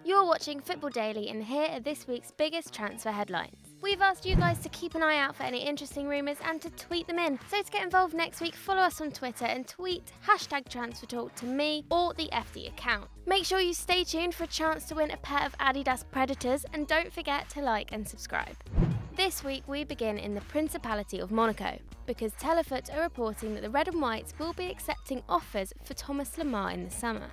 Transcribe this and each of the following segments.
You're watching Football Daily, and here are this week's biggest transfer headlines. We've asked you guys to keep an eye out for any interesting rumours and to tweet them in. So to get involved next week, follow us on Twitter and tweet #TransferTalk to me or the FD account. Make sure you stay tuned for a chance to win a pair of Adidas Predators, and don't forget to like and subscribe. This week we begin in the Principality of Monaco, because Telefoot are reporting that the Red and Whites will be accepting offers for Thomas Lemar in the summer.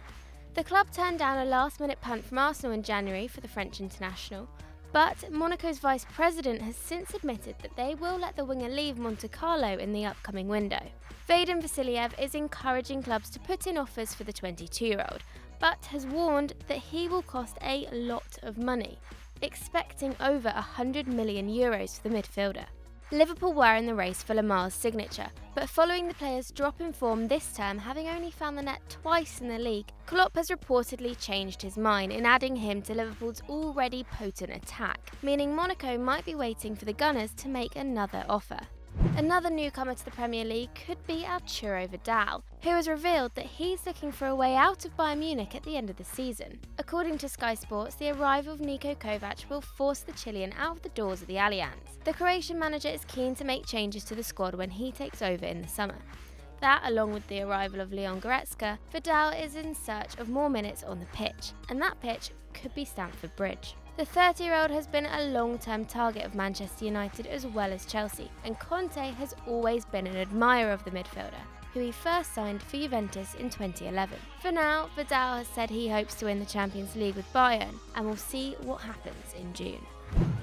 The club turned down a last-minute punt from Arsenal in January for the French international, but Monaco's vice president has since admitted that they will let the winger leave Monte Carlo in the upcoming window. Vadim Vasiliev is encouraging clubs to put in offers for the 22-year-old, but has warned that he will cost a lot of money, expecting over €100 million for the midfielder. Liverpool were in the race for Lemar's signature, but following the player's drop in form this term, having only found the net twice in the league, Klopp has reportedly changed his mind in adding him to Liverpool's already potent attack, meaning Monaco might be waiting for the Gunners to make another offer. Another newcomer to the Premier League could be Arturo Vidal, who has revealed that he's looking for a way out of Bayern Munich at the end of the season. According to Sky Sports, the arrival of Niko Kovac will force the Chilean out of the doors of the Allianz. The Croatian manager is keen to make changes to the squad when he takes over in the summer. That, along with the arrival of Leon Goretzka, Vidal is in search of more minutes on the pitch, and that pitch could be Stamford Bridge. The 30-year-old has been a long-term target of Manchester United as well as Chelsea, and Conte has always been an admirer of the midfielder, who he first signed for Juventus in 2011. For now, Vidal has said he hopes to win the Champions League with Bayern, and we'll see what happens in June.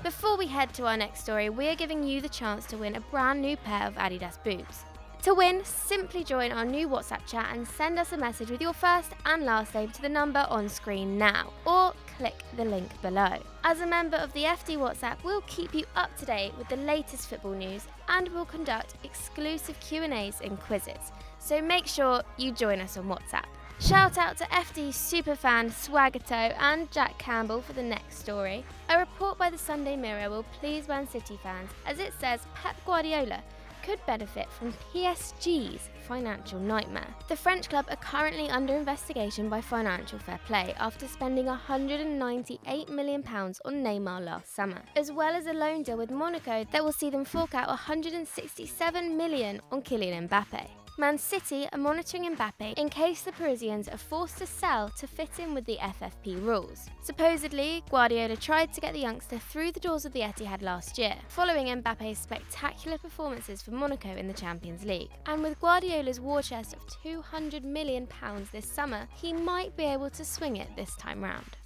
Before we head to our next story, we are giving you the chance to win a brand new pair of Adidas boots. To win, simply join our new WhatsApp chat and send us a message with your first and last name to the number on screen now, or click the link below. As a member of the FD WhatsApp, we'll keep you up to date with the latest football news, and we'll conduct exclusive Q&As and quizzes, so make sure you join us on WhatsApp. Shout out to FD superfan Swagato and Jack Campbell for the next story. A report by the Sunday Mirror will please Man City fans, as it says Pep Guardiola could benefit from PSG's financial nightmare. The French club are currently under investigation by Financial Fair Play after spending £198 million on Neymar last summer, as well as a loan deal with Monaco that will see them fork out £167 million on Kylian Mbappe. Man City are monitoring Mbappe in case the Parisians are forced to sell to fit in with the FFP rules. Supposedly, Guardiola tried to get the youngster through the doors of the Etihad last year, following Mbappe's spectacular performances for Monaco in the Champions League. And with Guardiola's war chest of £200 million this summer, he might be able to swing it this time round.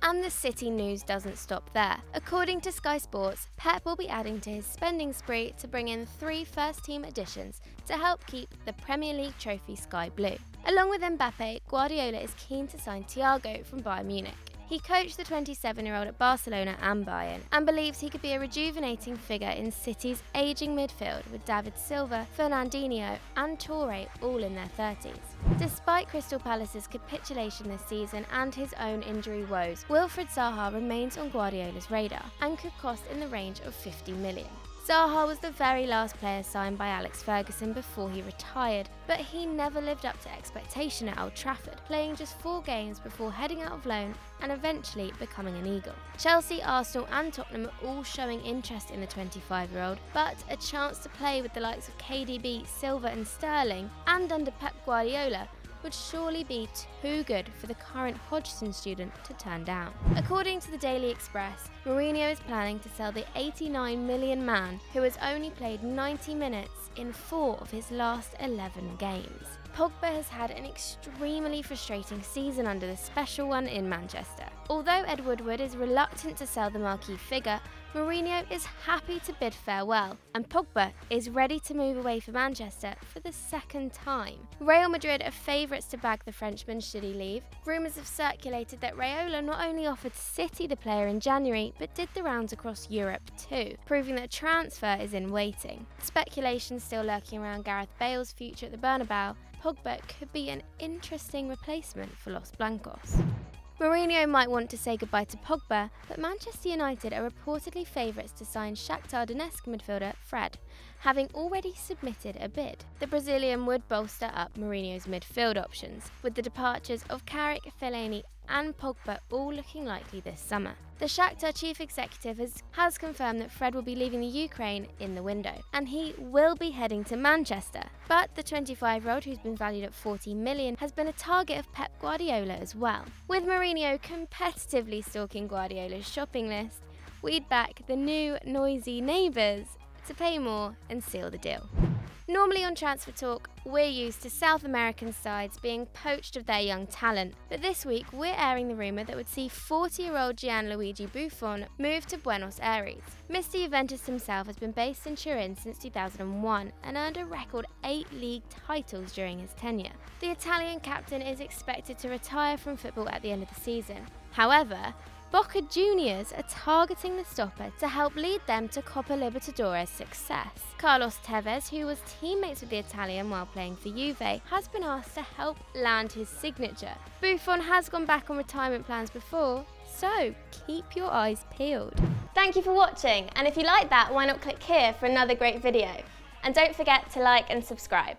And the City news doesn't stop there. According to Sky Sports, Pep will be adding to his spending spree to bring in 3 first-team additions to help keep the Premier League trophy sky blue. Along with Mbappe, Guardiola is keen to sign THIAGO from Bayern Munich. He coached the 27-year-old at Barcelona and Bayern, and believes he could be a rejuvenating figure in City's ageing midfield with David Silva, Fernandinho and Toure all in their 30s. Despite Crystal Palace's capitulation this season and his own injury woes, WILFRIED ZAHA remains on Guardiola's radar and could cost in the range of £50 million. ZAHA was the very last player signed by Alex Ferguson before he retired, but he never lived up to expectation at Old Trafford, playing just 4 games before heading out of loan and eventually becoming an Eagle. Chelsea, Arsenal and Tottenham are all showing interest in the 25-year-old, but a chance to play with the likes of KDB, Silva and Sterling, and under Pep Guardiola, would surely be too good for the current Hodgson student to turn down. According to the Daily Express, Mourinho is planning to sell the £89 million man who has only played 90 minutes in 4 of his last 11 games. Pogba has had an extremely frustrating season under the special one in Manchester. Although Ed Woodward is reluctant to sell the marquee figure, Mourinho is happy to bid farewell, and Pogba is ready to move away from Manchester for the second time. Real Madrid are favourites to bag the Frenchman should he leave. Rumours have circulated that Raiola not only offered City the player in January, but did the rounds across Europe too, proving that transfer is in waiting. Speculation still lurking around Gareth Bale's future at the Bernabeu. Pogba could be an interesting replacement for Los Blancos. Mourinho might want to say goodbye to Pogba, but Manchester United are reportedly favourites to sign Shakhtar Donetsk midfielder Fred, having already submitted a bid. The Brazilian would bolster up Mourinho's midfield options, with the departures of Carrick, Fellaini and Pogba all looking likely this summer. The Shakhtar chief executive has confirmed that Fred will be leaving the Ukraine in the window, and he will be heading to Manchester. But the 25-year-old, who's been valued at 40 million, has been a target of Pep Guardiola as well. With Mourinho competitively stalking Guardiola's shopping list, we'd back the new noisy neighbours to pay more and seal the deal. Normally on Transfer Talk, we're used to South American sides being poached of their young talent, but this week we're airing the rumour that would see 40-year-old Gianluigi Buffon move to Buenos Aires. Mr Juventus himself has been based in Turin since 2001 and earned a record 8 league titles during his tenure. The Italian captain is expected to retire from football at the end of the season. However, Boca Juniors are targeting the stopper to help lead them to Copa Libertadores success. Carlos Tevez, who was teammates with the Italian while playing for Juve, has been asked to help land his signature. Buffon has gone back on retirement plans before, so keep your eyes peeled. Thank you for watching, and if you like that, why not click here for another great video? And don't forget to like and subscribe.